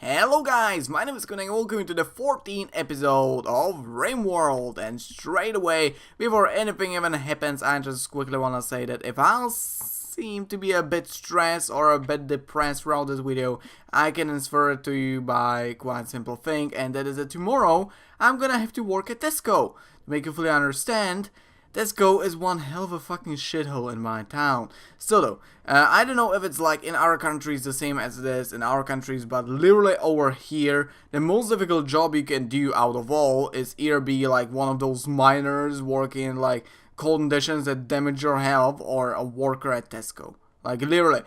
Hello guys, my name is Kiminek and welcome to the 14th episode of Rimworld. And straight away, before anything even happens, I just quickly wanna say that if I seem to be a bit stressed or a bit depressed throughout this video, I can answer it to you by quite simple thing, and that is that tomorrow I'm gonna have to work at Tesco. To make you fully understand, Tesco is one hell of a fucking shithole in my town. Still though, I don't know if it's like in our countries the same as it is in our countries, but literally over here, the most difficult job you can do out of all is either be like one of those miners working in like cold conditions that damage your health, or a worker at Tesco. Like literally,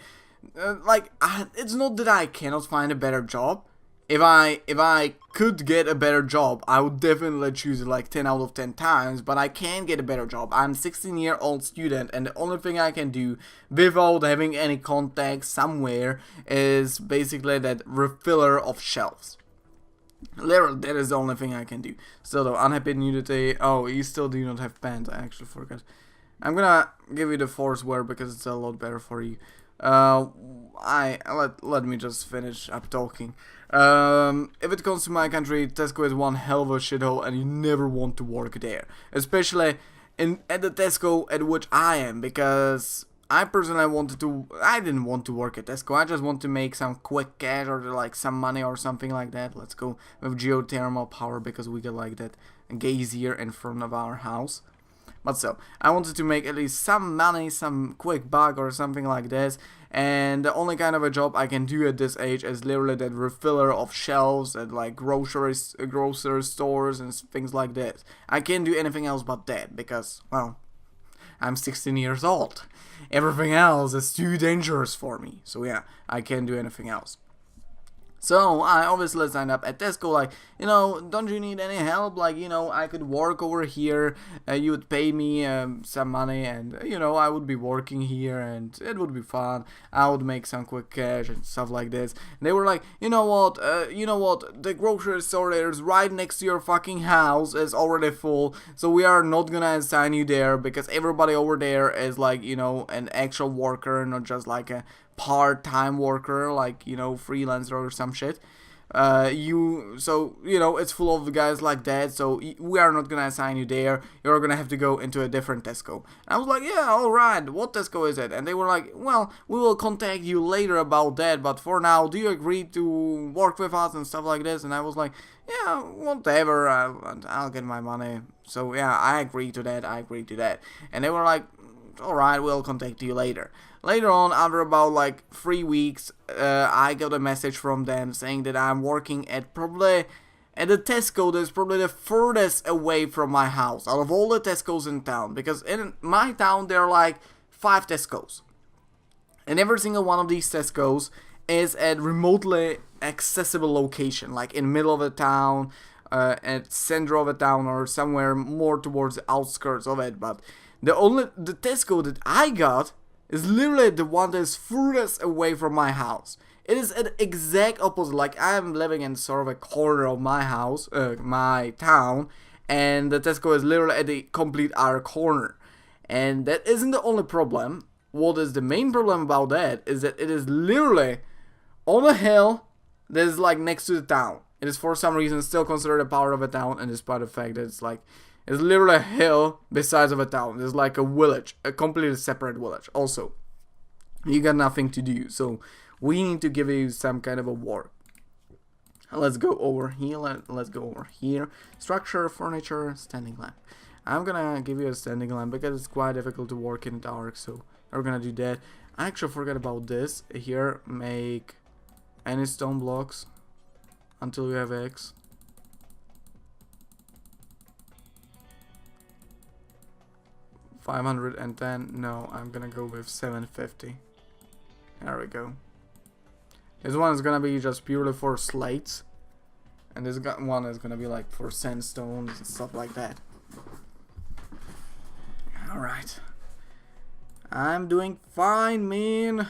it's not that I cannot find a better job. If I could get a better job, I would definitely choose it like 10 out of 10 times, but I can't get a better job. I'm a 16-year-old student, and the only thing I can do without having any contact somewhere is basically that refiller of shelves. Literally, that is the only thing I can do. Still though, unhappy nudity. Oh, you still do not have pants. I actually forgot. I'm gonna give you the force wear because it's a lot better for you. Let me just finish up talking. If it comes to my country, Tesco is one hell of a shithole, and you never want to work there, especially at the Tesco at which I am, because I personally I didn't want to work at Tesco. I just want to make some quick cash or like some money or something like that. Let's go with geothermal power because we get like that gazier in front of our house. But so, I wanted to make at least some money, some quick buck or something like this, and the only kind of a job I can do at this age is literally that refiller of shelves at like grocery stores and things like this. I can't do anything else but that because, well, I'm 16 years old. Everything else is too dangerous for me, so yeah, I can't do anything else. So I obviously signed up at Tesco, like, you know, don't you need any help? Like, you know, I could work over here, you would pay me some money, and, you know, I would be working here, and it would be fun. I would make some quick cash and stuff like this. And they were like, you know what, the grocery store that is right next to your fucking house is already full, so we are not gonna assign you there, because everybody over there is like, you know, an actual worker, not just like a part-time worker, like, you know, freelancer or some shit. So you know, it's full of guys like that, so we are not gonna assign you there. You're gonna have to go into a different Tesco. And I was like, yeah, alright, what Tesco is it? And they were like, well, we will contact you later about that, but for now, do you agree to work with us and stuff like this? And I was like, yeah, whatever, I'll get my money. So yeah, I agree to that, and they were like, alright, we'll contact you later. Later on, after about like 3 weeks, I got a message from them saying that I'm working at the Tesco that's probably the furthest away from my house out of all the Tescos in town, because in my town there are like 5 Tescos, and every single one of these Tescos is at remotely accessible location, like in middle of the town, at center of the town, or somewhere more towards the outskirts of it. But the Tesco that I got is literally the one that is furthest away from my house. It is an exact opposite. Like, I am living in sort of a corner of my house, my town, and the Tesco is literally at the complete other corner. And that isn't the only problem. What is the main problem about that is that it is literally on a hill that is like next to the town. It is for some reason still considered a part of a town, and despite the fact that it's literally a hill besides of a town. It's like a village, a completely separate village. Also, you got nothing to do, so we need to give you some kind of a work. Let's go over here. Let's go over here. Structure, furniture, standing lamp. I'm gonna give you a standing lamp because it's quite difficult to work in the dark, so we're gonna do that. I actually forgot about this. Here, make any stone blocks until you have X. $510. No, I'm gonna go with 750. There we go. This one is gonna be just purely for slates, and this one is gonna be like for sandstones and stuff like that. Alright. I'm doing fine, man.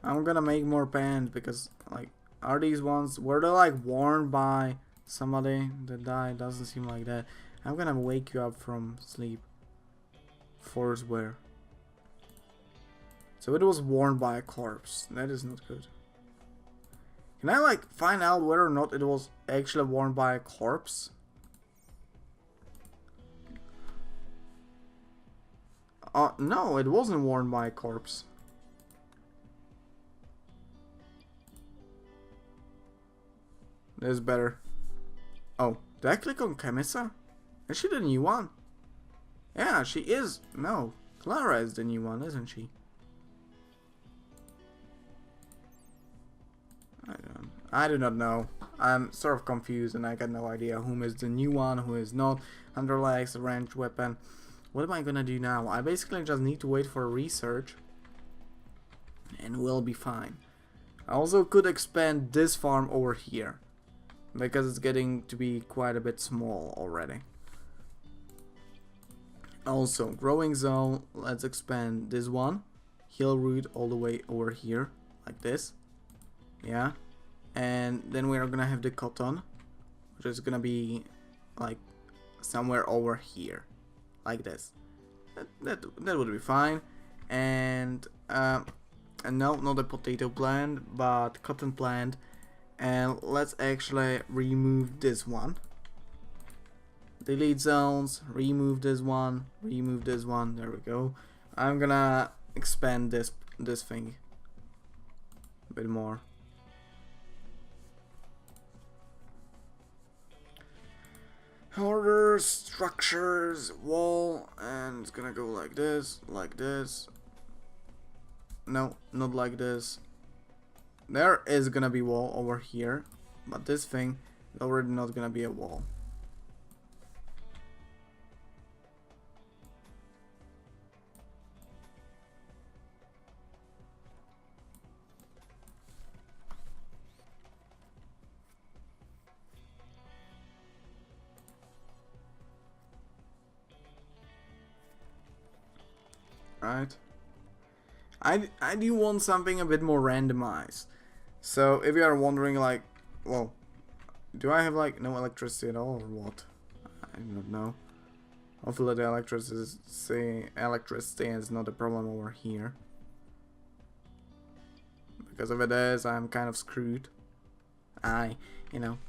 I'm gonna make more pants because, like, are these ones, were they like worn by somebody that died? Doesn't seem like that. I'm gonna wake you up from sleep. Force wear. So it was worn by a corpse. That is not good. Can I like find out whether or not it was actually worn by a corpse? No, it wasn't worn by a corpse. This is better. Oh, did I click on Camissa? Is she the new one? Yeah, she is. No, Clara is the new one, isn't she? I do not know. I'm sort of confused and I got no idea whom is the new one, who is not. Underlegs, range weapon. What am I gonna do now? I basically just need to wait for research and we'll be fine. I also could expand this farm over here because it's getting to be quite a bit small already. Also, growing zone, let's expand this one. Hill root all the way over here, like this. Yeah. And then we are gonna have the cotton, which is gonna be like somewhere over here, like this. That would be fine. And no, not a potato plant, but cotton plant. And let's actually remove this one. Delete zones, remove this one, remove this one. There we go. I'm gonna expand this thing a bit more. Order, structures, wall, and it's gonna go like this, like this. No, not like this. There is gonna be wall over here, but this thing is already not gonna be a wall. Right? I do want something a bit more randomized. So if you are wondering, like, well, do I have like no electricity at all or what? I don't know. Hopefully the electricity is not a problem over here. Because if it is, I'm kind of screwed. You know.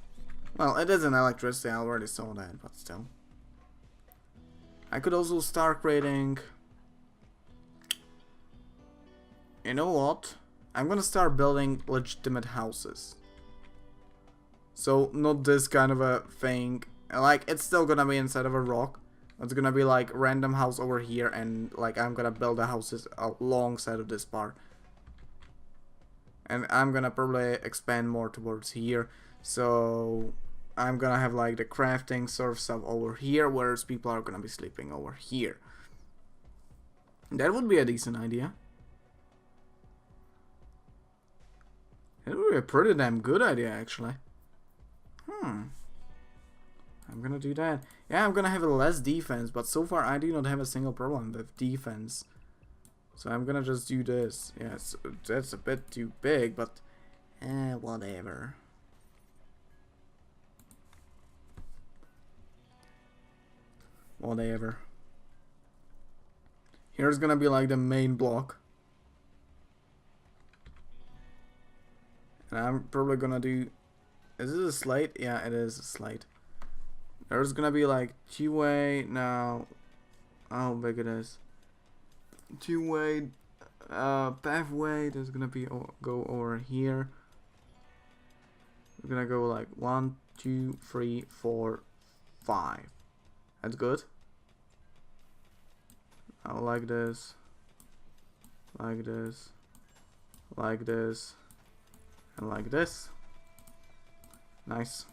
Well, it is an electricity, I already saw that, but still. I could also start creating... You know what? I'm gonna start building legitimate houses. So, not this kind of a thing. Like, it's still gonna be inside of a rock. It's gonna be like random house over here and like I'm gonna build the houses alongside of this part. And I'm gonna probably expand more towards here. So, I'm gonna have like the crafting sort of stuff over here, whereas people are gonna be sleeping over here. That would be a decent idea. It would be a pretty damn good idea, actually. I'm gonna do that. Yeah, I'm gonna have a less defense, but so far I do not have a single problem with defense. So I'm gonna just do this. Yeah, that's a bit too big, but whatever. Whatever. Here's gonna be like the main block. And I'm probably gonna do... Is this a slate? Yeah, it is a slate. There's gonna be like two-way now. How big it is? Two-way pathway. There's gonna be go over here. We're gonna go like 1, 2, 3, 4, 5. That's good. I like this. Like this. Like this. And like this. Nice.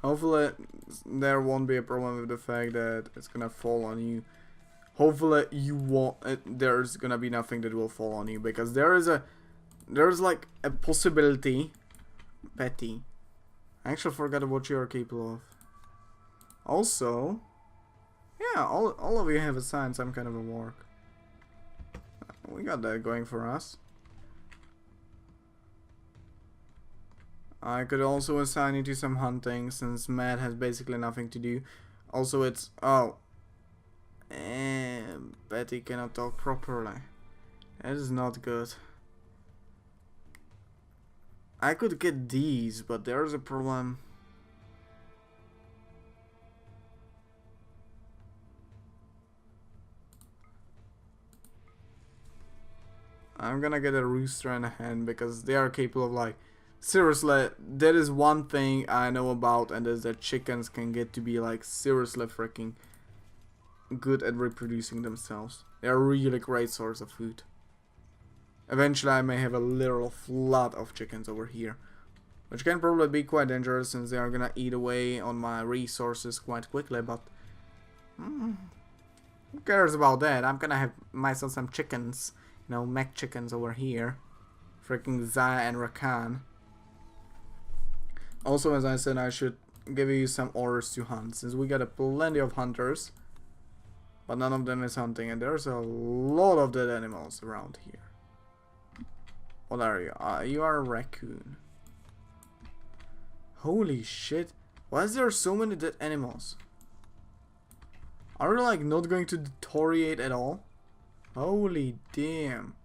Hopefully there won't be a problem with the fact that it's gonna fall on you. Hopefully you won't. There's gonna be nothing that will fall on you, because there's like a possibility. Petty. I actually forgot what you are capable of. Also, yeah, all of you have assigned some kind of a work. We got that going for us. I could also assign you to some hunting since Matt has basically nothing to do. Also, it's... Oh. And Betty cannot talk properly. That is not good. I could get these, but there's a problem. I'm gonna get a rooster and a hen because they are capable of like... Seriously, that is one thing I know about, and is that chickens can get to be like seriously freaking good at reproducing themselves. They are a really great source of food. Eventually I may have a literal flood of chickens over here, which can probably be quite dangerous since they are gonna eat away on my resources quite quickly, but who cares about that? I'm gonna have myself some chickens, you know, mech chickens over here. Freaking Zaya and Rakan. Also, as I said, I should give you some orders to hunt, since we got a plenty of hunters, but none of them is hunting, and there's a lot of dead animals around here. What are you? You are a raccoon. Holy shit. Why is there so many dead animals? Are you like not going to deteriorate at all? Holy damn.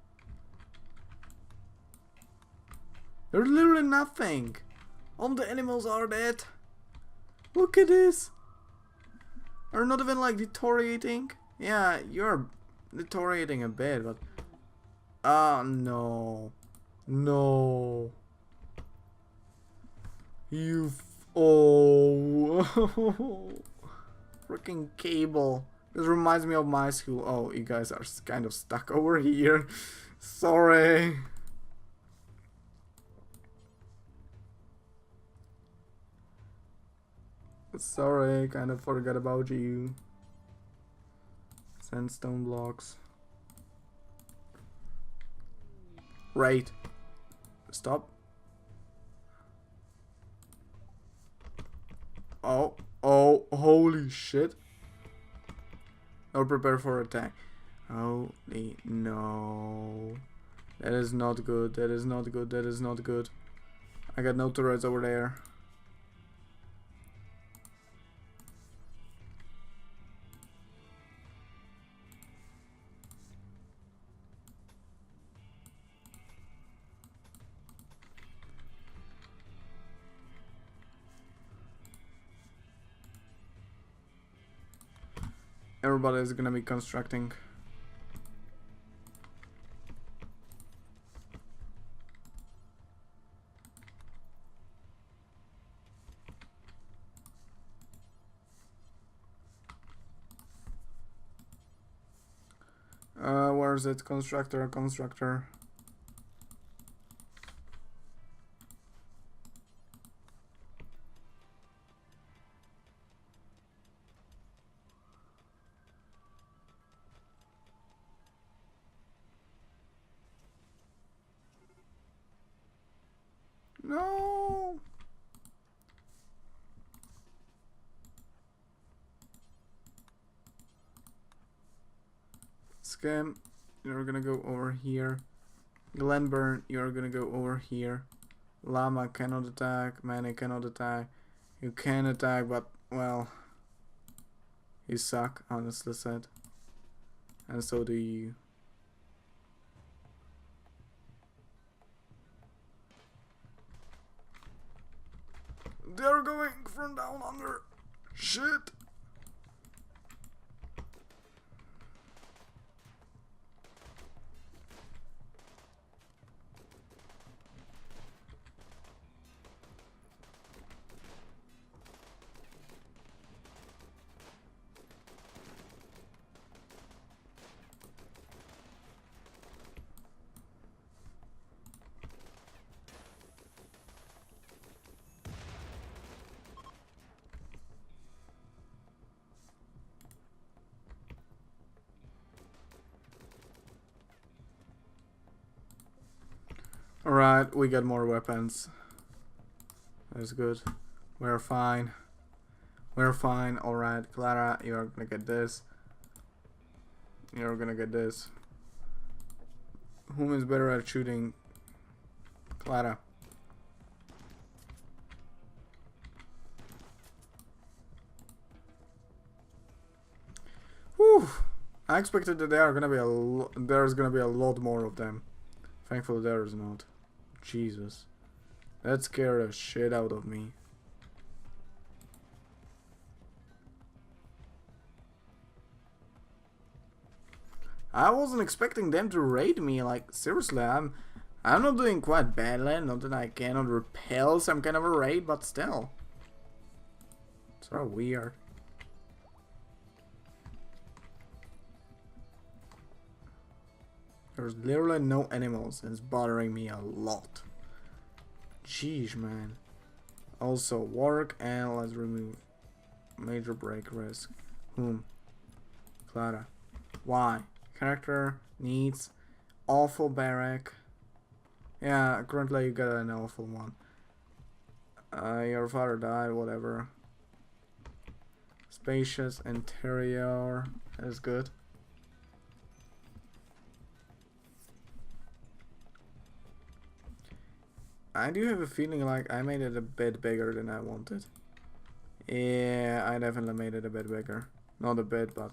There's literally nothing. All the animals are dead. Look at this. Are not even like deteriorating. Yeah, you're deteriorating a bit, but... Ah, no. No. You... Oh. Freaking cable. This reminds me of my school. Oh, you guys are kind of stuck over here. Sorry. Sorry, kind of forgot about you. Sandstone blocks. Right. Stop. Oh, oh, holy shit. Or prepare for attack. Holy no. That is not good, that is not good, that is not good. I got no turrets over there. Everybody is gonna be constructing. Where is it? Constructor, constructor. No. Scam, you're gonna go over here. Glenburn, you're gonna go over here. Llama cannot attack. Manny cannot attack. You can attack, but well, you suck, honestly said. And so do you. They're going from down under. Shit. Alright, we got more weapons. That's good. We're fine. We're fine. Alright, Clara, you're gonna get this. You're gonna get this. Whom is better at shooting? Clara. I expected that there's gonna be a lot more of them. Thankfully there is not. Jesus. That scared the shit out of me. I wasn't expecting them to raid me, like seriously, I'm not doing quite badly, not that I cannot repel some kind of a raid, but still. It's sort of weird. There's literally no animals, and it's bothering me a lot. Jeez, man. Also, work, and let's remove major break risk. Whom? Clara. Why? Character needs awful barrack. Yeah, currently you got an awful one. Your father died, whatever. Spacious interior. That is good. I do have a feeling like I made it a bit bigger than I wanted. Yeah, I definitely made it a bit bigger. Not a bit, but...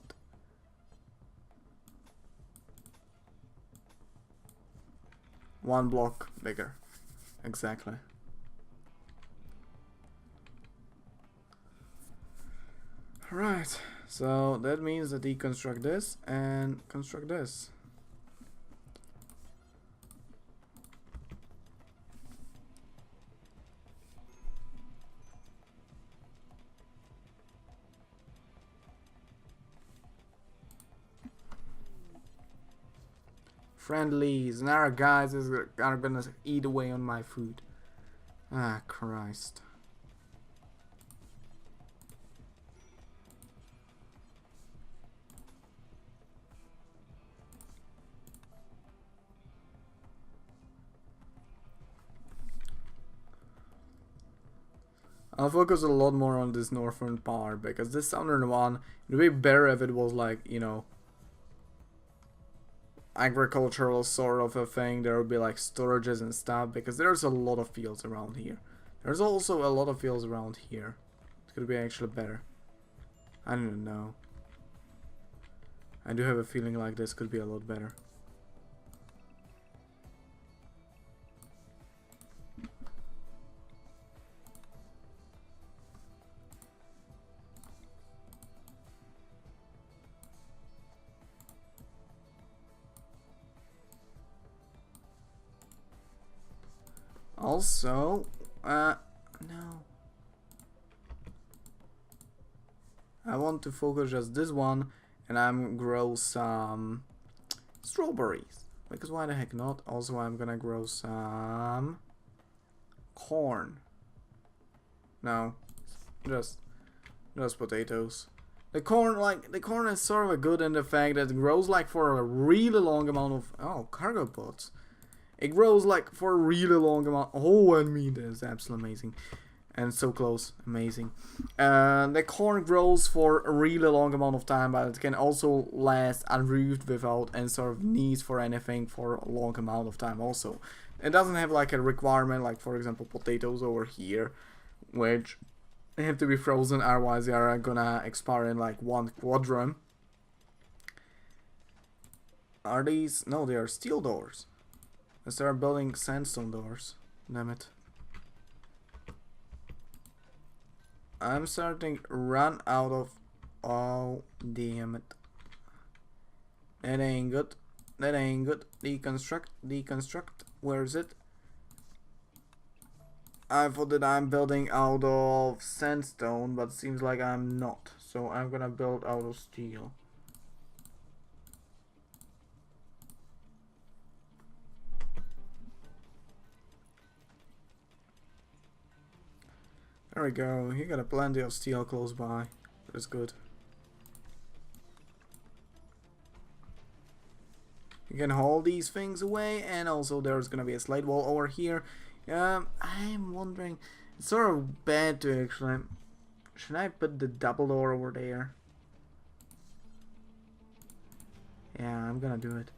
one block bigger. Exactly. Right, so that means that he construct this and construct this. Friendlies, and our guys are gonna eat away on my food. Ah, Christ. I'll focus a lot more on this northern part, because this southern one, it would be better if it was like, you know, agricultural sort of a thing. There would be like storages and stuff, because there's a lot of fields around here. There's also a lot of fields around here. It's gonna be actually better. I don't know. I do have a feeling like this could be a lot better. Also, no. I want to focus just this one, and I'm grow some strawberries. Because why the heck not? Also, I'm gonna grow some corn. No, just potatoes. The corn is sort of good in the fact that it grows like for a really long amount of cargo boats. It grows like for a really long amount. Oh, I mean, that is absolutely amazing. And so close, amazing. The corn grows for a really long amount of time, but it can also last unroofed without any sort of needs for anything for a long amount of time also. It doesn't have like a requirement, like for example potatoes over here, which have to be frozen, otherwise they are gonna expire in like one quadrant. Are these? No, they are steel doors. Let's start building sandstone doors. Damn it. I'm starting to run out of... Oh, damn it. That ain't good. That ain't good. Deconstruct. Deconstruct. Where is it? I thought that I'm building out of sandstone, but it seems like I'm not. So I'm gonna build out of steel. There we go. He got a plenty of steel close by. That's good. You can haul these things away, and also there's gonna be a slate wall over here. I'm wondering, it's sort of bad to actually... Should I put the double door over there? Yeah, I'm gonna do it.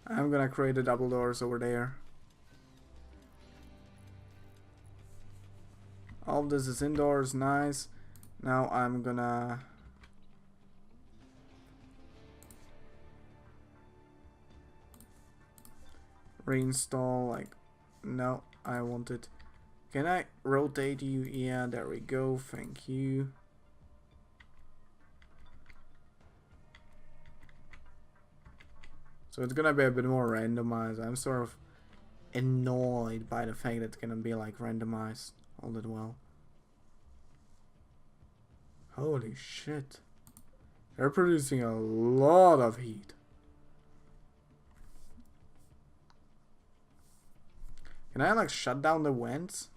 I'm gonna create the double doors over there. All this is indoors, nice. Now I'm gonna reinstall, like, no, I want it. Can I rotate you? Yeah, there we go, thank you. So it's gonna be a bit more randomized. I'm sort of annoyed by the fact that it's gonna be like randomized all that well. Holy shit. They're producing a lot of heat. Can I like shut down the vents?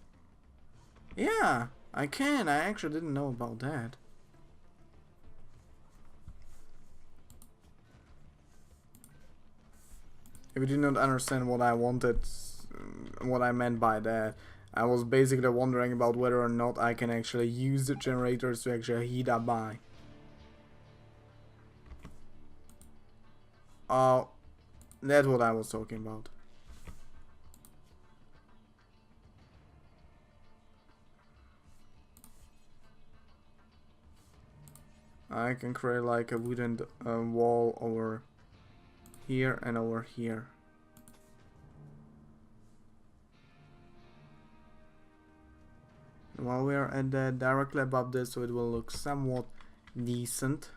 Yeah, I can. I actually didn't know about that. If you did not understand what I wanted, what I meant by that, I was basically wondering about whether or not I can actually use the generators to actually heat up by. Oh, that's what I was talking about. I can create like a wooden wall over here and over here. And while we are at that, directly above this, so it will look somewhat decent.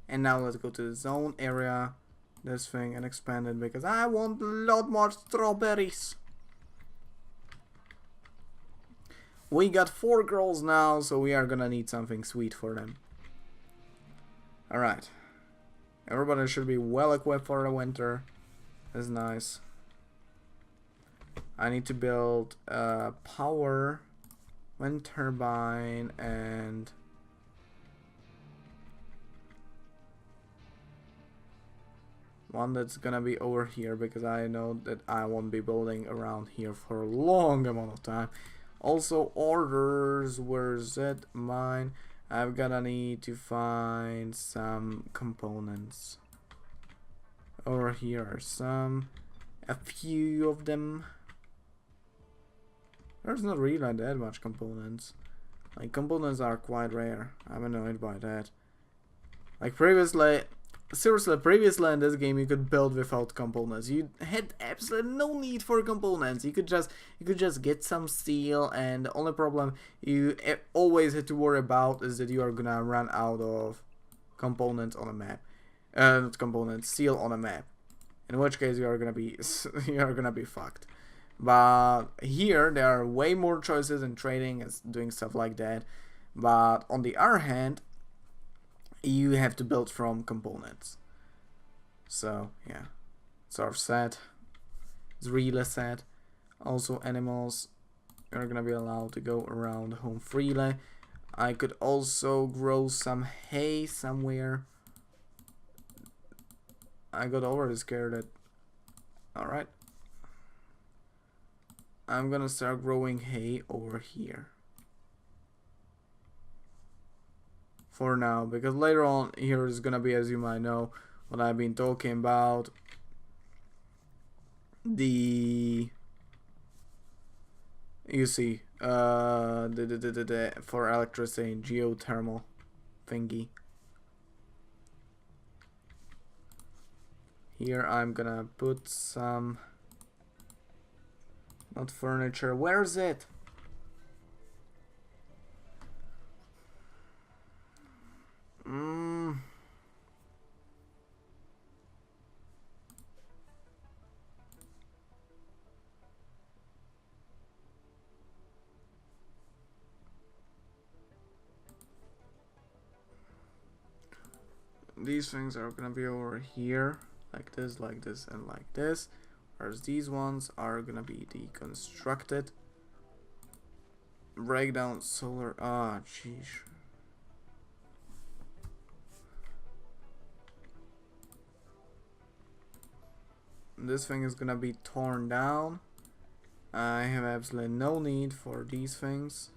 And now let's go to the zone area, this thing, and expand it because I want a lot more strawberries. We got 4 girls now, so we are gonna need something sweet for them. Alright. Everybody should be well equipped for the winter. That's nice. I need to build a power wind turbine and one that's gonna be over here because I know that I won't be building around here for a long amount of time. Also orders, where's it? Mine. I'm gonna need to find some components. Over here are some, a few of them. There's not really that much components. Like, components are quite rare. I'm annoyed by that. Like previously, seriously, previously in this game you could build without components. You had absolutely no need for components. You could just get some steel, and the only problem you always had to worry about is that you are gonna run out of components on a map. Not components, steel on a map. In which case you are gonna be fucked. But here there are way more choices in trading and doing stuff like that. But on the other hand, you have to build from components. So yeah, sort of sad. It's really sad. Also, animals are gonna be allowed to go around home freely. I could also grow some hay somewhere. I got already scared that. Alright. I'm gonna start growing hay over here. For now, because later on here is gonna be, as you might know, what I've been talking about, the you see the for electricity geothermal thingy. Here I'm gonna put some, not furniture, where is it? These things are gonna be over here, like this, and like this. Whereas these ones are gonna be deconstructed. Breakdown solar. Ah, jeez. This thing is gonna be torn down. I have absolutely no need for these things.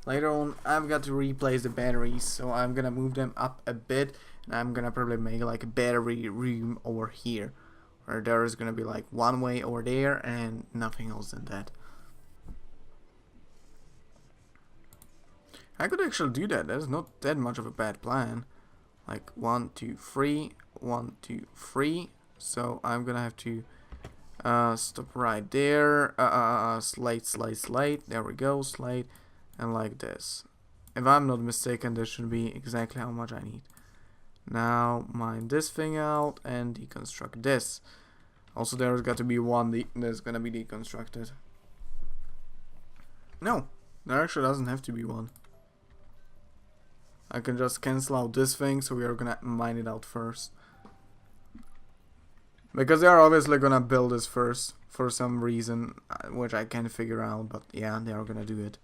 Later on, I've got to replace the batteries, so I'm gonna move them up a bit, and I'm gonna probably make like a battery room over here, where there is gonna be like one way over there and nothing else than that. I could actually do that. That's not that much of a bad plan. Like 1, 2, 3, 1, 2, 3. So I'm gonna have to stop right there. Slate, slate, slate. There we go, slate, and like this. If I'm not mistaken, this should be exactly how much I need. Now mine this thing out and deconstruct this. Also, there's got to be one that's gonna be deconstructed. No, there actually doesn't have to be one. I can just cancel out this thing, so we are gonna mine it out first. Because they are obviously gonna build this first for some reason, which I can't figure out, but yeah, they are gonna do it.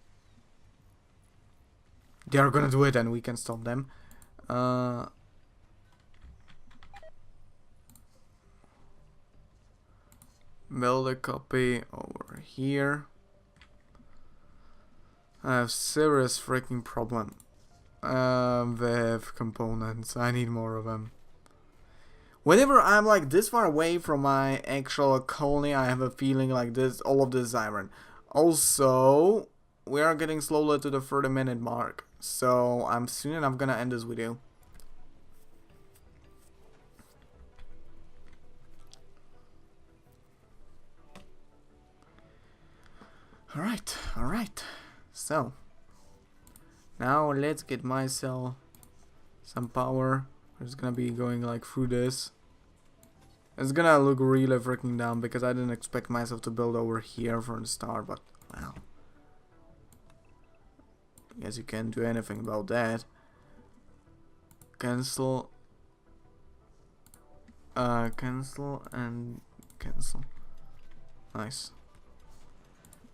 They are gonna do it and we can stop them. Build a copy over here. I have serious freaking problem with components. I need more of them. Whenever I'm like this far away from my actual colony, I have a feeling like this, all of this is iron. Also, we are getting slowly to the 30-minute mark, so I'm soon enough gonna end this video. Alright. So, now let's get myself some power. I'm just gonna be going like through this. It's gonna look really freaking dumb because I didn't expect myself to build over here from the start, but well. I guess you can't do anything about that. Cancel. Cancel and cancel. Nice.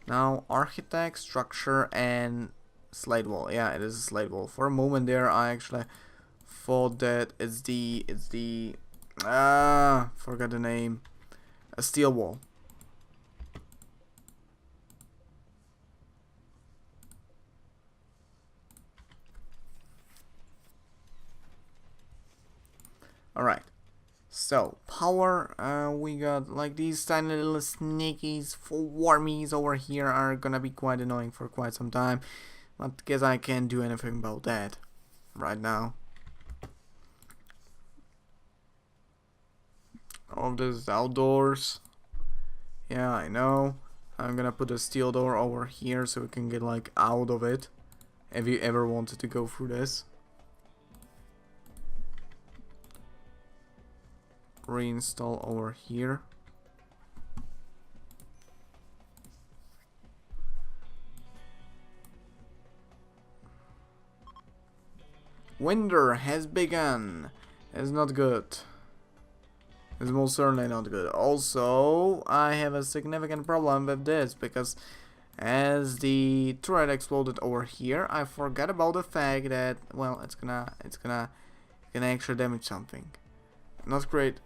Now architect, structure, and slate wall. Yeah, it is a slate wall. For a moment there, I actually thought that it's the forgot the name. A steel wall. Alright. So, power, we got like these tiny little sneakies for wormies over here are gonna be quite annoying for quite some time. But guess I can't do anything about that right now. All this is outdoors. Yeah, I know. I'm gonna put a steel door over here so we can get like out of it. If you ever wanted to go through this. Reinstall over here. Winter has begun. It's not good. It's most certainly not good. Also, I have a significant problem with this because as the turret exploded over here, I forgot about the fact that, well, it's gonna actually damage something. Not great.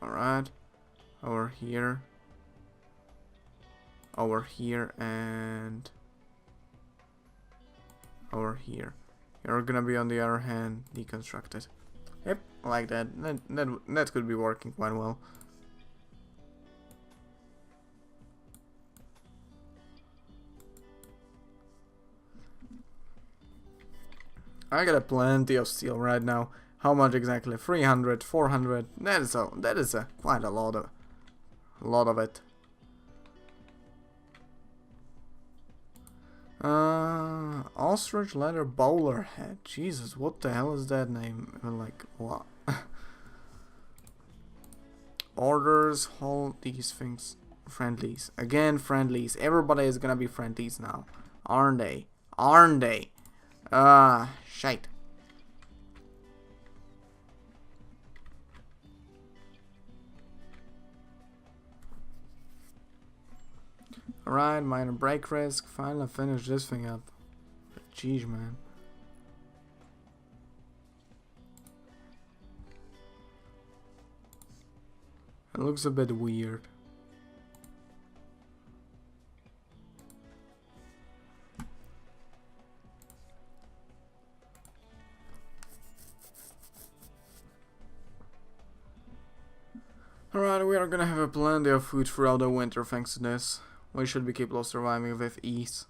Alright, over here, and over here. You're gonna be on the other hand deconstructed. Yep, like that. That could be working quite well. I got plenty of steel right now. How much exactly? 300, 400. That is quite a lot of it. Ostrich leather bowler hat. Jesus, what the hell is that name? Like what? Orders, hold these things. Friendlies. Again, friendlies. Everybody is gonna be friendlies now. Aren't they? Aren't they? Shite. Alright, minor break risk. Finally finish this thing up. Jeez, man. It looks a bit weird. Alright, we are gonna have plenty of food throughout the winter thanks to this. We should be capable of surviving with ease.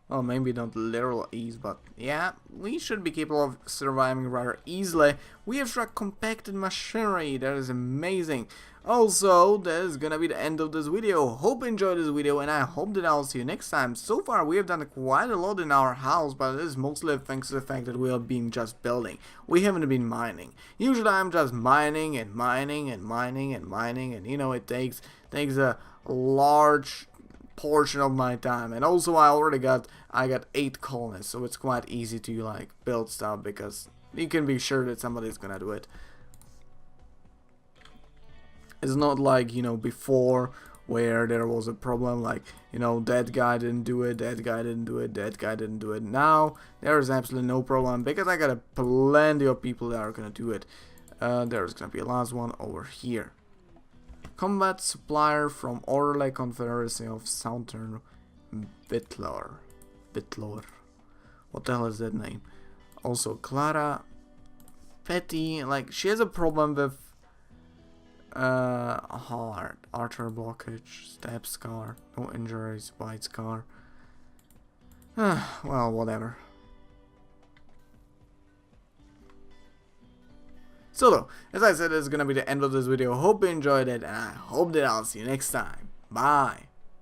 Well, maybe not literal ease, but yeah, we should be capable of surviving rather easily. We have compacted machinery, that is amazing. Also, that is gonna be the end of this video. Hope you enjoyed this video, and I hope that I'll see you next time. So far, we have done quite a lot in our house, but it is mostly thanks to the fact that we have been just building. We haven't been mining. Usually, I'm just mining and mining and mining and mining, and you know, it takes a large portion of my time. And also I got 8 colonists, so it's quite easy to like build stuff because you can be sure that somebody's gonna do it. It's not like, you know, before where there was a problem like, you know, that guy didn't do it, that guy didn't do it, that guy didn't do it. Now there is absolutely no problem because I got plenty of people that are gonna do it. There's gonna be a last one over here. Combat supplier from Orley Confederacy of Southern Bitlor. What the hell is that name? Also Clara Petty, like she has a problem with heart, artery blockage, stab scar, no injuries, bite scar. Well, whatever. So though, as I said, this is gonna be the end of this video. Hope you enjoyed it, and I hope that I'll see you next time. Bye.